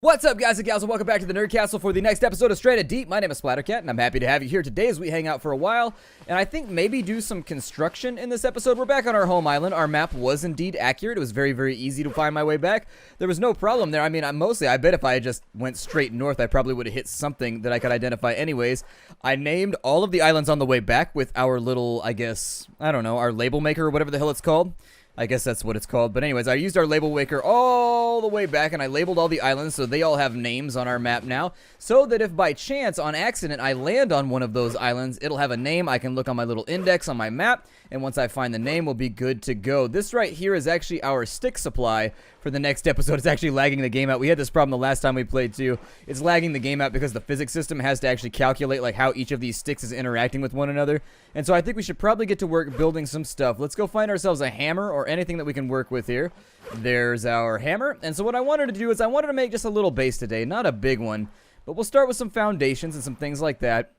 What's up, guys and gals, and welcome back to the Nerd Castle for the next episode of Straight Outta Deep. My name is Splattercat, and I'm happy to have you here today as we hang out for a while, and I think maybe do some construction in this episode. We're back on our home island. Our map was indeed accurate. It was very, very easy to find my way back. There was no problem there. I mean, I bet if I just went straight north, I probably would have hit something that I could identify anyways. I named all of the islands on the way back with our little, I guess, I don't know, our label maker or whatever the hell it's called. I guess that's what it's called. But anyways, I used our label maker all the way back, and I labeled all the islands so they all have names on our map now, so that if by chance, on accident, I land on one of those islands, it'll have a name. I can look on my little index on my map, and once I find the name, we'll be good to go. This right here is actually our stick supply for the next episode. It's actually lagging the game out. We had this problem the last time we played too. It's lagging the game out because the physics system has to actually calculate like how each of these sticks is interacting with one another. And so I think we should probably get to work building some stuff. Let's go find ourselves a hammer or anything that we can work with here. There's our hammer. And so what I wanted to do is I wanted to make just a little base today, not a big one, but we'll start with some foundations and some things like that.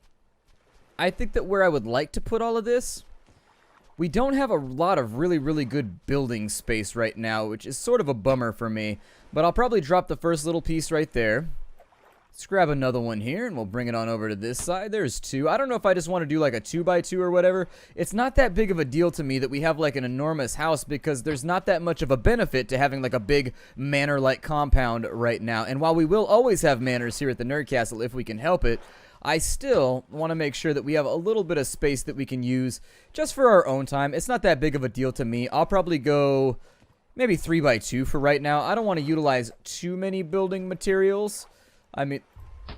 I think that where I would like to put all of this, we don't have a lot of really, really good building space right now, which is sort of a bummer for me. But I'll probably drop the first little piece right there. Let's grab another one here, and we'll bring it on over to this side. There's two. I don't know if I just want to do like a 2x2 or whatever. It's not that big of a deal to me that we have like an enormous house, because there's not that much of a benefit to having like a big manor-like compound right now. And while we will always have manors here at the Nerd Castle if we can help it, I still want to make sure that we have a little bit of space that we can use just for our own time. It's not that big of a deal to me. I'll probably go maybe 3x2 for right now. I don't want to utilize too many building materials. I mean,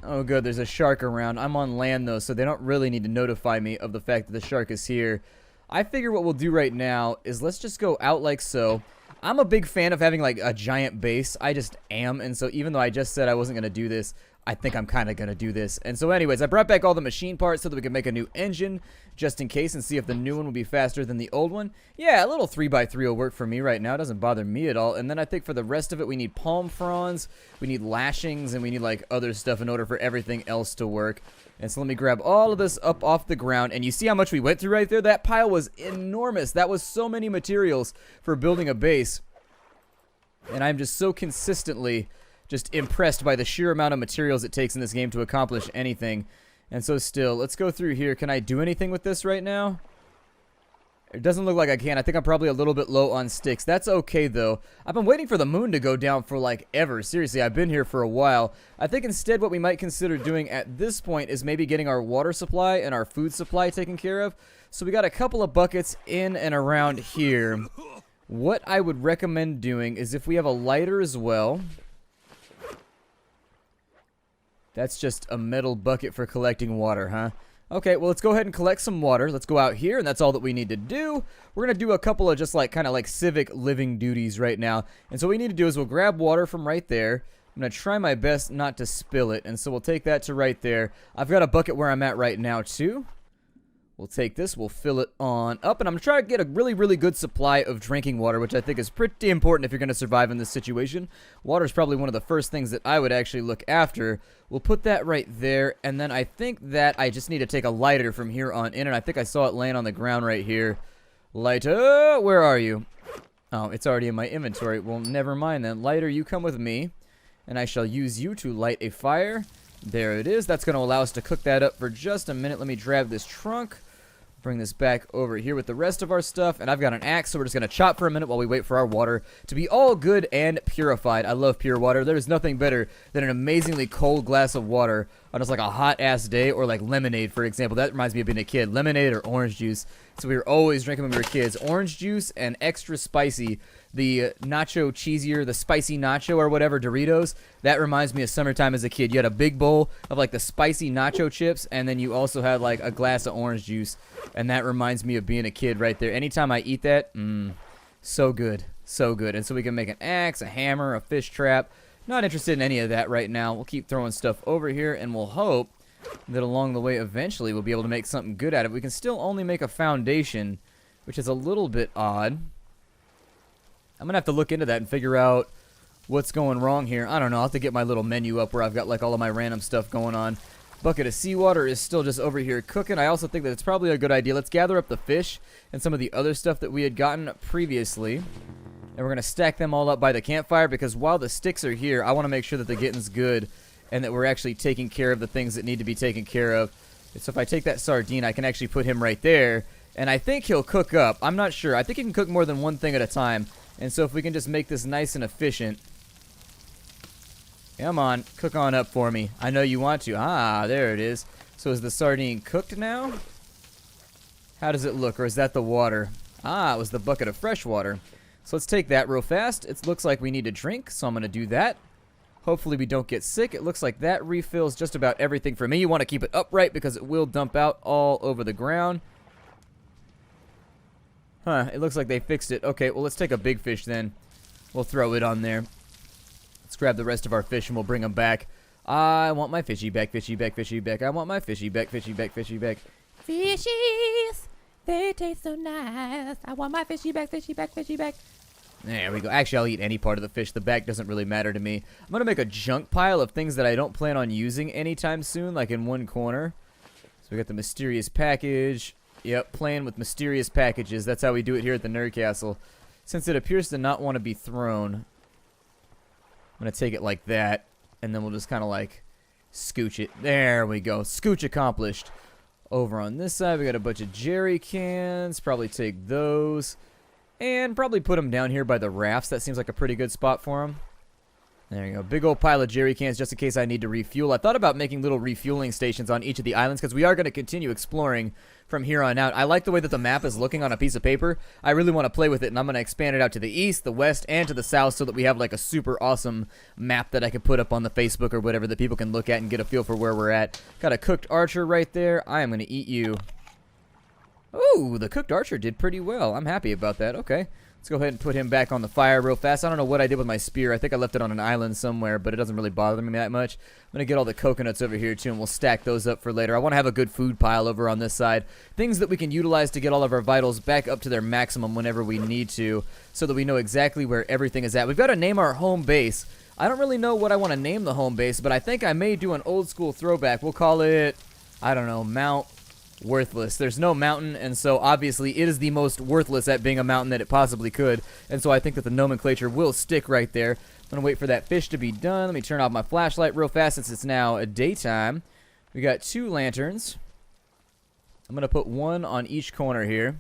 oh good, there's a shark around. I'm on land though, so they don't really need to notify me of the fact that the shark is here. I figure what we'll do right now is let's just go out like so. I'm a big fan of having like a giant base. I just am, and so even though I just said I wasn't going to do this, I think I'm kind of going to do this. And so anyways, I brought back all the machine parts so that we can make a new engine just in case and see if the new one will be faster than the old one. Yeah, a little 3x3 will work for me right now. It doesn't bother me at all. And then I think for the rest of it, we need palm fronds, we need lashings, and we need like other stuff in order for everything else to work. And so let me grab all of this up off the ground. And you see how much we went through right there? That pile was enormous. That was so many materials for building a base. And I'm just so consistently just impressed by the sheer amount of materials it takes in this game to accomplish anything. And so still, let's go through here. Can I do anything with this right now? It doesn't look like I can. I think I'm probably a little bit low on sticks. That's okay, though. I've been waiting for the moon to go down for, like, ever. Seriously, I've been here for a while. I think instead what we might consider doing at this point is maybe getting our water supply and our food supply taken care of. So we got a couple of buckets in and around here. What I would recommend doing is if we have a lighter as well. That's just a metal bucket for collecting water, huh? Okay, well, let's go ahead and collect some water. Let's go out here, and that's all that we need to do. We're going to do a couple of just like kind of like civic living duties right now. And so what we need to do is we'll grab water from right there. I'm going to try my best not to spill it, and so we'll take that to right there. I've got a bucket where I'm at right now, too. We'll take this, we'll fill it on up, and I'm trying to get a really, really good supply of drinking water, which I think is pretty important if you're going to survive in this situation. Water is probably one of the first things that I would actually look after. We'll put that right there, and then I think that I just need to take a lighter from here on in, and I think I saw it laying on the ground right here. Lighter, where are you? Oh, it's already in my inventory. Well, never mind then. Lighter, you come with me, and I shall use you to light a fire. There it is. That's going to allow us to cook that up for just a minute. Let me grab this trunk. Bring this back over here with the rest of our stuff. And I've got an axe, so we're just going to chop for a minute while we wait for our water to be all good and purified. I love pure water. There's nothing better than an amazingly cold glass of water on just like a hot-ass day, or like lemonade, for example. That reminds me of being a kid. Lemonade or orange juice. So we were always drinking when we were kids. Orange juice and extra spicy. The nacho cheesier, the spicy nacho or whatever, Doritos. That reminds me of summertime as a kid. You had a big bowl of like the spicy nacho chips, and then you also had like a glass of orange juice. And that reminds me of being a kid right there. Anytime I eat that, so good. So good. And so we can make an axe, a hammer, a fish trap. Not interested in any of that right now. We'll keep throwing stuff over here, and we'll hope that along the way eventually we'll be able to make something good out of it. We can still only make a foundation, which is a little bit odd. I'm gonna have to look into that and figure out what's going wrong here. I don't know. I'll have to get my little menu up where I've got like all of my random stuff going on. Bucket of seawater is still just over here cooking. I also think that it's probably a good idea. Let's gather up the fish and some of the other stuff that we had gotten previously. And we're going to stack them all up by the campfire because while the sticks are here, I want to make sure that the getting's good and that we're actually taking care of the things that need to be taken care of. So if I take that sardine, I can actually put him right there. And I think he'll cook up. I'm not sure. I think he can cook more than one thing at a time. And so if we can just make this nice and efficient. Come on, cook on up for me. I know you want to. Ah, there it is. So is the sardine cooked now? How does it look? Or is that the water? Ah, it was the bucket of fresh water. So let's take that real fast. It looks like we need a drink, so I'm going to do that. Hopefully we don't get sick. It looks like that refills just about everything for me. You want to keep it upright because it will dump out all over the ground. Huh, it looks like they fixed it. Okay, well, let's take a big fish then. We'll throw it on there. Let's grab the rest of our fish and we'll bring them back. I want my fishy back, fishy back, fishy back. I want my fishy back, fishy back, fishy back. Fishies, they taste so nice. I want my fishy back, fishy back, fishy back. There we go. Actually, I'll eat any part of the fish. The back doesn't really matter to me. I'm going to make a junk pile of things that I don't plan on using anytime soon, like in one corner. So we got the mysterious package. Yep, playing with mysterious packages. That's how we do it here at the Nerd Castle. Since it appears to not want to be thrown, I'm going to take it like that, and then we'll just kind of like scooch it. There we go. Scooch accomplished. Over on this side, we got a bunch of jerry cans. Probably take those. And probably put them down here by the rafts. That seems like a pretty good spot for them. There you go. Big old pile of jerry cans just in case I need to refuel. I thought about making little refueling stations on each of the islands because we are going to continue exploring from here on out. I like the way that the map is looking on a piece of paper. I really want to play with it, and I'm going to expand it out to the east, the west, and to the south so that we have like a super awesome map that I could put up on the Facebook or whatever that people can look at and get a feel for where we're at. Got a cooked archer right there. I am going to eat you. Ooh, the cooked archer did pretty well. I'm happy about that. Okay. Let's go ahead and put him back on the fire real fast. I don't know what I did with my spear. I think I left it on an island somewhere, but it doesn't really bother me that much. I'm going to get all the coconuts over here, too, and we'll stack those up for later. I want to have a good food pile over on this side. Things that we can utilize to get all of our vitals back up to their maximum whenever we need to, so that we know exactly where everything is at. We've got to name our home base. I don't really know what I want to name the home base, but I think I may do an old-school throwback. We'll call it, I don't know, Mount Worthless. There's no mountain, and so obviously it is the most worthless at being a mountain that it possibly could, and so I think that the nomenclature will stick right there. I'm gonna wait for that fish to be done. Let me turn off my flashlight real fast since it's now a daytime. We got 2 lanterns. I'm gonna put one on each corner here.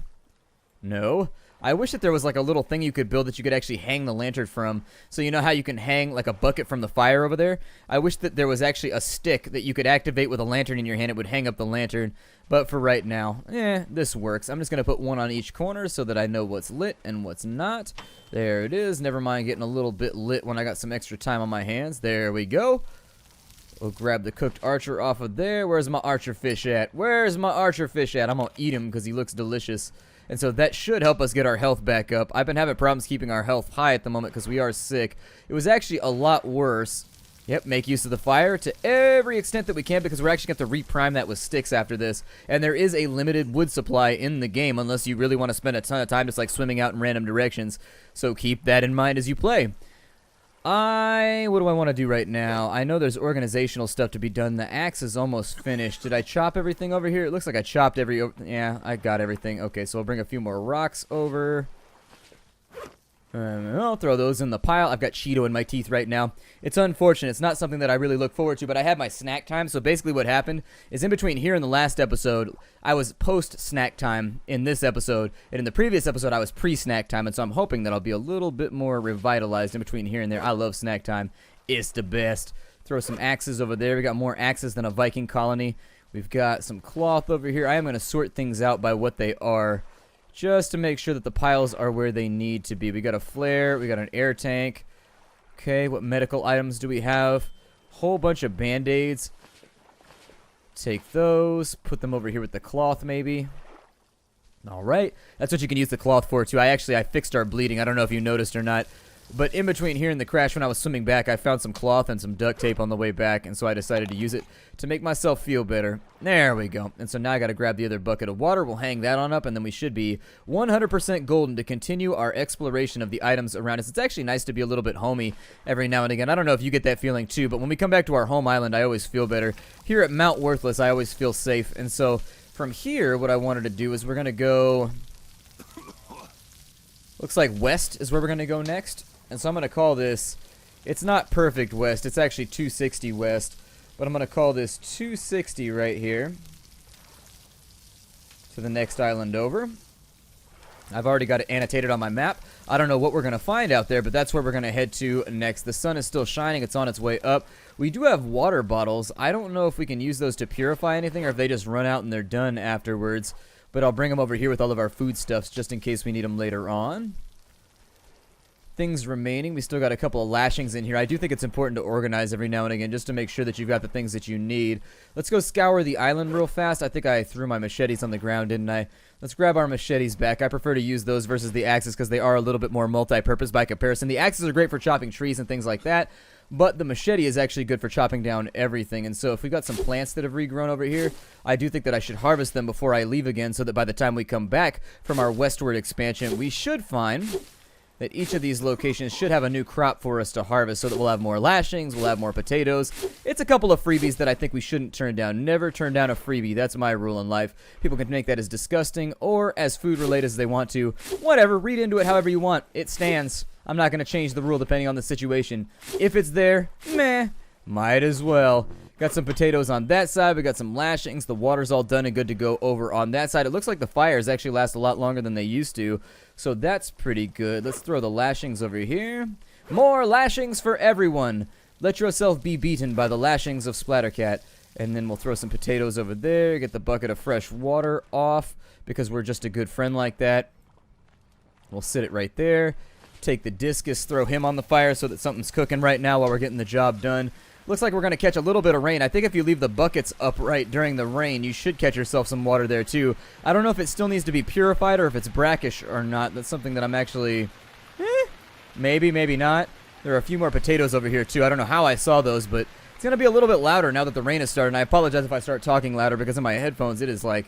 No. I wish that there was like a little thing you could build that you could actually hang the lantern from. So you know how you can hang like a bucket from the fire over there? I wish that there was actually a stick that you could activate with a lantern in your hand. It would hang up the lantern. But for right now, this works. I'm just going to put one on each corner so that I know what's lit and what's not. There it is. Never mind getting a little bit lit when I got some extra time on my hands. There we go. We'll grab the cooked archer off of there. Where's my archer fish at? Where's my archer fish at? I'm going to eat him because he looks delicious. And so that should help us get our health back up. I've been having problems keeping our health high at the moment because we are sick. It was actually a lot worse. Yep, make use of the fire to every extent that we can because we're actually going to reprime that with sticks after this. And there is a limited wood supply in the game unless you really want to spend a ton of time just like swimming out in random directions. So keep that in mind as you play. What do I want to do right now? I know there's organizational stuff to be done. The axe is almost finished. Did I chop everything over here? It looks like I chopped yeah, I got everything. Okay, so I'll bring a few more rocks over. I'll throw those in the pile. I've got Cheeto in my teeth right now. It's unfortunate. It's not something that I really look forward to, but I had my snack time. So basically what happened is in between here and the last episode, I was post-snack time in this episode. And in the previous episode, I was pre-snack time. And so I'm hoping that I'll be a little bit more revitalized in between here and there. I love snack time. It's the best. Throw some axes over there. We got more axes than a Viking colony. We've got some cloth over here. I am going to sort things out by what they are, just to make sure that the piles are where they need to be. We got a flare. We got an air tank. Okay, what medical items do we have? Whole bunch of band-aids. Take those. Put them over here with the cloth, maybe. All right. That's what you can use the cloth for, too. I fixed our bleeding. I don't know if you noticed or not. But in between here and the crash, when I was swimming back, I found some cloth and some duct tape on the way back, and so I decided to use it to make myself feel better. There we go. And so now I got to grab the other bucket of water. We'll hang that on up, and then we should be 100% golden to continue our exploration of the items around us. It's actually nice to be a little bit homey every now and again. I don't know if you get that feeling too, but when we come back to our home island, I always feel better. Here at Mount Worthless, I always feel safe. And so from here, what I wanted to do is we're going to go... Looks like west is where we're going to go next. And so I'm going to call this, it's not perfect west, it's actually 260 west. But I'm going to call this 260 right here to the next island over. I've already got it annotated on my map. I don't know what we're going to find out there, but that's where we're going to head to next. The sun is still shining. It's on its way up. We do have water bottles. I don't know if we can use those to purify anything or if they just run out and they're done afterwards. But I'll bring them over here with all of our foodstuffs just in case we need them later on. Things remaining. We still got a couple of lashings in here. I do think it's important to organize every now and again just to make sure that you've got the things that you need. Let's go scour the island real fast. I think I threw my machetes on the ground, didn't I? Let's grab our machetes back. I prefer to use those versus the axes because they are a little bit more multi-purpose by comparison. The axes are great for chopping trees and things like that, but the machete is actually good for chopping down everything. And so if we've got some plants that have regrown over here, I do think that I should harvest them before I leave again so that by the time we come back from our westward expansion, we should find that each of these locations should have a new crop for us to harvest so that we'll have more lashings, we'll have more potatoes. It's a couple of freebies that I think we shouldn't turn down. Never turn down a freebie. That's my rule in life. People can make that as disgusting or as food related as they want to. Whatever, read into it however you want. It stands. I'm not going to change the rule depending on the situation. If it's there, meh, might as well. Got some potatoes on that side. We got some lashings. The water's all done and good to go over on that side. It looks like the fires actually last a lot longer than they used to. So that's pretty good. Let's throw the lashings over here. More lashings for everyone. Let yourself be beaten by the lashings of Splattercat. And then we'll throw some potatoes over there. Get the bucket of fresh water off because we're just a good friend like that. We'll sit it right there. Take the discus, throw him on the fire so that something's cooking right now while we're getting the job done. Looks like we're going to catch a little bit of rain. I think if you leave the buckets upright during the rain, you should catch yourself some water there too. I don't know if it still needs to be purified or if it's brackish or not. That's something that I'm actually... maybe, maybe not. There are a few more potatoes over here too. I don't know how I saw those, but it's going to be a little bit louder now that the rain has started. And I apologize if I start talking louder because of my headphones. It is like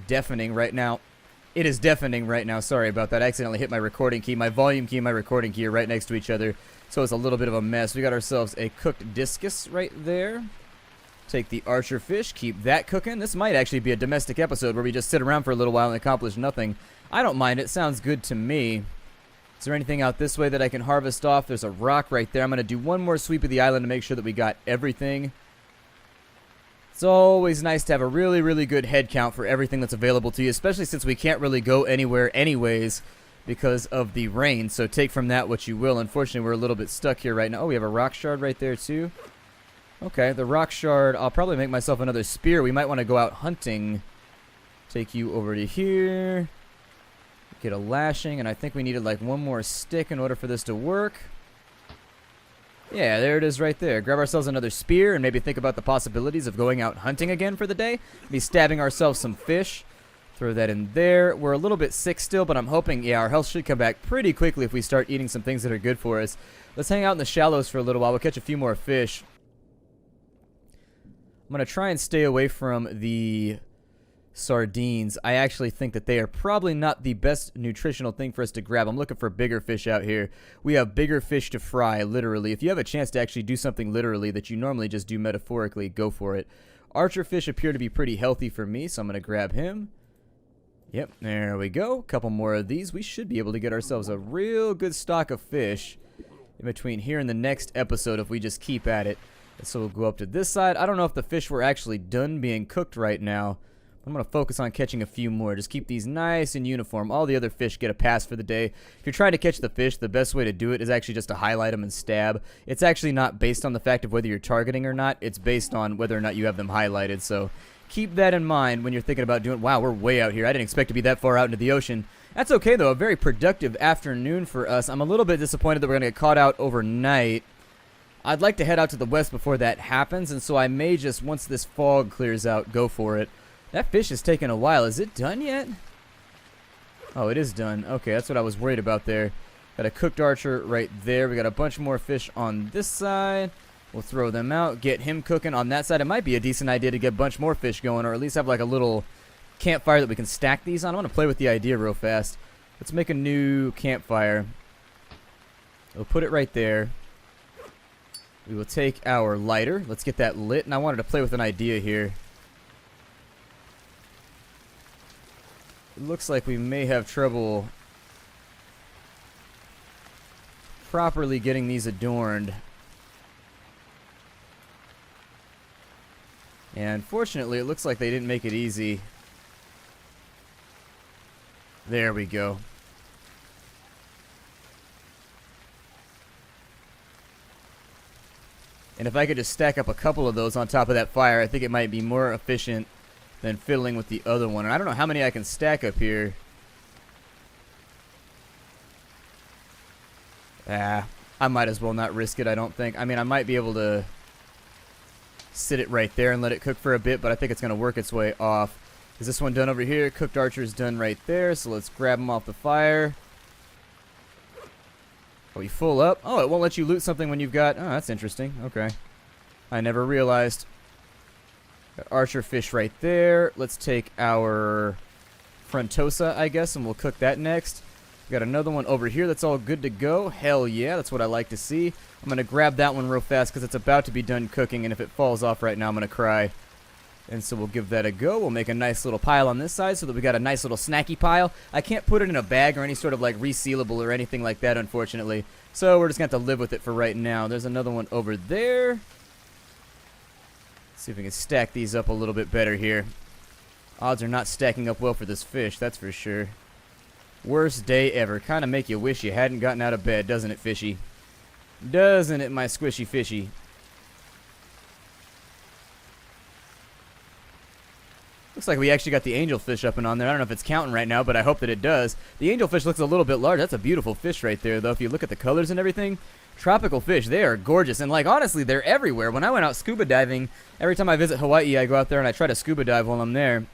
deafening right now. It is deafening right now. Sorry about that. I accidentally hit my recording key. My volume key and my recording key are right next to each other. So it's a little bit of a mess. We got ourselves a cooked discus right there. Take the archer fish. Keep that cooking. This might actually be a domestic episode where we just sit around for a little while and accomplish nothing. I don't mind it. Sounds good to me. Is there anything out this way that I can harvest off? There's a rock right there. I'm going to do one more sweep of the island to make sure that we got everything. It's always nice to have a really, really good head count for everything that's available to you, especially since we can't really go anywhere anyways because of the rain. So take from that what you will. Unfortunately, we're a little bit stuck here right now. Oh, we have a rock shard right there too. Okay, the rock shard. I'll probably make myself another spear. We might want to go out hunting. Take you over to here. Get a lashing, and I think we needed like one more stick in order for this to work. Yeah, there it is right there. Grab ourselves another spear and maybe think about the possibilities of going out hunting again for the day. Be stabbing ourselves some fish. Throw that in there. We're a little bit sick still, but I'm hoping, yeah, our health should come back pretty quickly if we start eating some things that are good for us. Let's hang out in the shallows for a little while. We'll catch a few more fish. I'm going to try and stay away from the sardines. I actually think that they are probably not the best nutritional thing for us to grab. I'm looking for bigger fish out here. We have bigger fish to fry, literally. If you have a chance to actually do something literally that you normally just do metaphorically, go for it. Archer fish appear to be pretty healthy for me, so I'm going to grab him. Yep, there we go. A couple more of these. We should be able to get ourselves a real good stock of fish in between here and the next episode if we just keep at it. So we'll go up to this side. I don't know if the fish were actually done being cooked right now. I'm going to focus on catching a few more. Just keep these nice and uniform. All the other fish get a pass for the day. If you're trying to catch the fish, the best way to do it is actually just to highlight them and stab. It's actually not based on the fact of whether you're targeting or not. It's based on whether or not you have them highlighted. So keep that in mind when you're thinking about doing... Wow, we're way out here. I didn't expect to be that far out into the ocean. That's okay, though. A very productive afternoon for us. I'm a little bit disappointed that we're going to get caught out overnight. I'd like to head out to the west before that happens, and so I may just, once this fog clears out, go for it. That fish is taking a while. Is it done yet? Oh, it is done. Okay, that's what I was worried about there. Got a cooked archer right there. We got a bunch more fish on this side. We'll throw them out. Get him cooking on that side. It might be a decent idea to get a bunch more fish going, or at least have like a little campfire that we can stack these on. I want to play with the idea real fast. Let's make a new campfire. We'll put it right there. We will take our lighter. Let's get that lit. And I wanted to play with an idea here. It looks like we may have trouble properly getting these adorned. And unfortunately, it looks like they didn't make it easy. There we go. And if I could just stack up a couple of those on top of that fire, I think it might be more efficient than fiddling with the other one. And I don't know how many I can stack up here. I might as well not risk it, I don't think. I mean, I might be able to sit it right there and let it cook for a bit, but I think it's going to work its way off. Is this one done over here? Cooked archer's done right there, so let's grab them off the fire. Are we full up? Oh, it won't let you loot something when you've got... Oh, that's interesting. Okay. I never realized. Got archer fish right there. Let's take our frontosa, I guess, and we'll cook that next. We got another one over here that's all good to go. Hell yeah, that's what I like to see. I'm going to grab that one real fast because it's about to be done cooking, and if it falls off right now, I'm going to cry. And so we'll give that a go. We'll make a nice little pile on this side so that we got a nice little snacky pile. I can't put it in a bag or any sort of like resealable or anything like that, unfortunately. So we're just going to have to live with it for right now. There's another one over there. Let's see if we can stack these up a little bit better here. Odds are not stacking up well for this fish, that's for sure. Worst day ever. Kind of make you wish you hadn't gotten out of bed, doesn't it, fishy? Doesn't it, my squishy fishy? Looks like we actually got the angelfish up and on there. I don't know if it's counting right now, but I hope that it does. The angelfish looks a little bit large. That's a beautiful fish right there, though. If you look at the colors and everything, tropical fish, they are gorgeous. And, like, honestly, they're everywhere. When I went out scuba diving, every time I visit Hawaii, I go out there and I try to scuba dive while I'm there.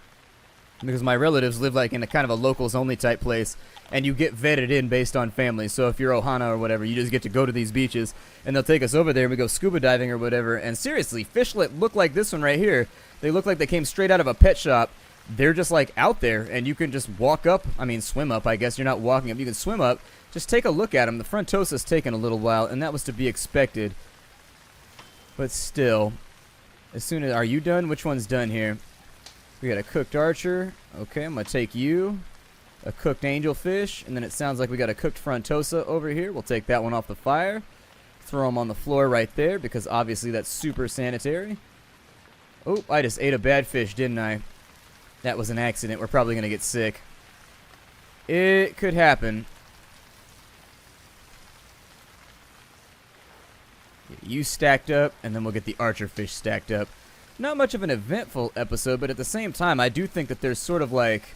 Because my relatives live, like, in a kind of a locals-only type place. And you get vetted in based on family. So if you're Ohana or whatever, you just get to go to these beaches. And they'll take us over there and we go scuba diving or whatever. And seriously, fish that look like this one right here. They look like they came straight out of a pet shop. They're just like out there, and you can just walk up. I mean, swim up, I guess. You're not walking up. You can swim up. Just take a look at them. The frontosa's taken a little while, and that was to be expected. But still, as soon as... Are you done? Which one's done here? We got a cooked archer. Okay, I'm going to take you. A cooked angelfish. And then it sounds like we got a cooked frontosa over here. We'll take that one off the fire. Throw them on the floor right there, because obviously that's super sanitary. Oh, I just ate a bad fish, didn't I? That was an accident. We're probably going to get sick. It could happen. Get you stacked up, and then we'll get the archer fish stacked up. Not much of an eventful episode, but at the same time, I do think that there's sort of like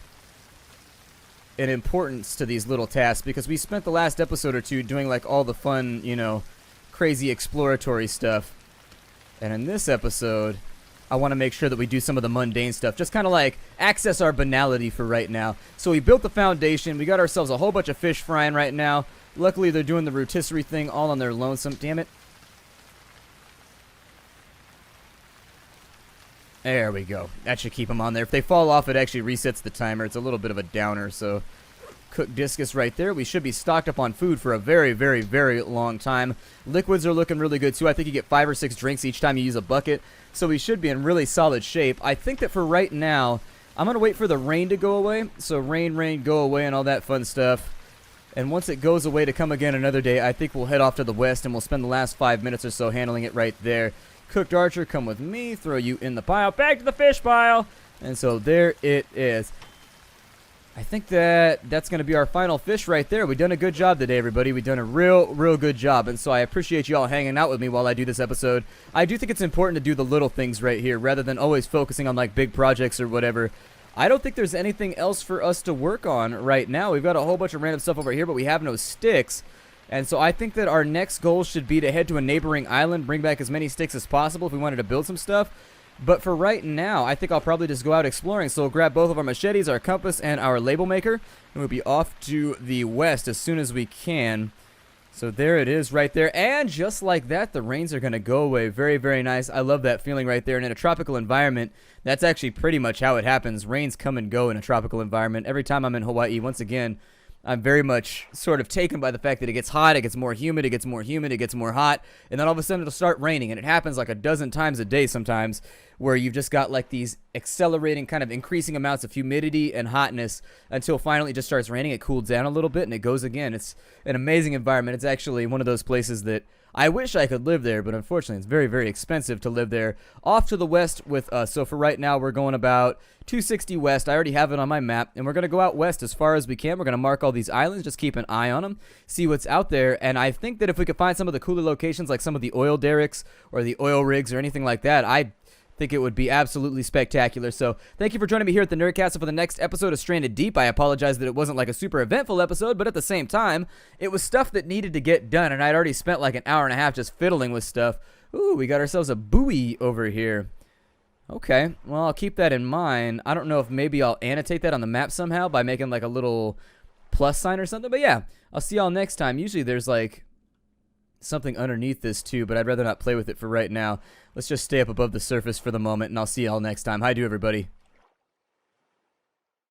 an importance to these little tasks, because we spent the last episode or two doing like all the fun, you know, crazy exploratory stuff. And in this episode, I want to make sure that we do some of the mundane stuff. Just kind of like access our banality for right now. So we built the foundation. We got ourselves a whole bunch of fish frying right now. Luckily, they're doing the rotisserie thing all on their lonesome. Damn it. There we go. That should keep them on there. If they fall off, it actually resets the timer. It's a little bit of a downer, so... Cooked discus right there. We should be stocked up on food for a very, very, very long time. Liquids are looking really good, too. I think you get 5 or 6 drinks each time you use a bucket, so we should be in really solid shape. I think that for right now, I'm going to wait for the rain to go away. So rain, go away, and all that fun stuff. And once it goes away to come again another day, I think we'll head off to the west, and we'll spend the last 5 minutes or so handling it right there. Cooked archer, come with me. Throw you in the pile. Back to the fish pile. And so there it is. I think that's going to be our final fish right there. We've done a good job today, everybody. We've done a real good job. And so I appreciate you all hanging out with me while I do this episode. I do think it's important to do the little things right here rather than always focusing on like big projects or whatever. I don't think there's anything else for us to work on right now. We've got a whole bunch of random stuff over here, but we have no sticks. And so I think that our next goal should be to head to a neighboring island, bring back as many sticks as possible if we wanted to build some stuff. But for right now, I think I'll probably just go out exploring. So we'll grab both of our machetes, our compass, and our label maker. And we'll be off to the west as soon as we can. So there it is right there. And just like that, the rains are going to go away. Very, very nice. I love that feeling right there. And in a tropical environment, that's actually pretty much how it happens. Rains come and go in a tropical environment. Every time I'm in Hawaii, once again, I'm very much sort of taken by the fact that it gets hot, it gets more humid, it gets more humid, it gets more hot, and then all of a sudden it'll start raining, and it happens like a dozen times a day sometimes, where you've just got like these accelerating kind of increasing amounts of humidity and hotness until finally it just starts raining. It cools down a little bit and it goes again. It's an amazing environment. It's actually one of those places that I wish I could live there, but unfortunately it's very, very expensive to live there. Off to the west with us. So for right now, we're going about 260 west. I already have it on my map, and we're going to go out west as far as we can. We're going to mark all these islands, just keep an eye on them, see what's out there. And I think that if we could find some of the cooler locations, like some of the oil derricks or the oil rigs or anything like that, I think it would be absolutely spectacular. So thank you for joining me here at the Nerdcastle for the next episode of Stranded Deep. I apologize that it wasn't like a super eventful episode, but at the same time, it was stuff that needed to get done, and I'd already spent like an hour and a half just fiddling with stuff. Ooh, we got ourselves a buoy over here. Okay, well, I'll keep that in mind. I don't know if maybe I'll annotate that on the map somehow by making like a little plus sign or something, but yeah, I'll see y'all next time. Usually there's like something underneath this too, but I'd rather not play with it for right now. Let's just stay up above the surface for the moment, and I'll see y'all next time. Hi, everybody.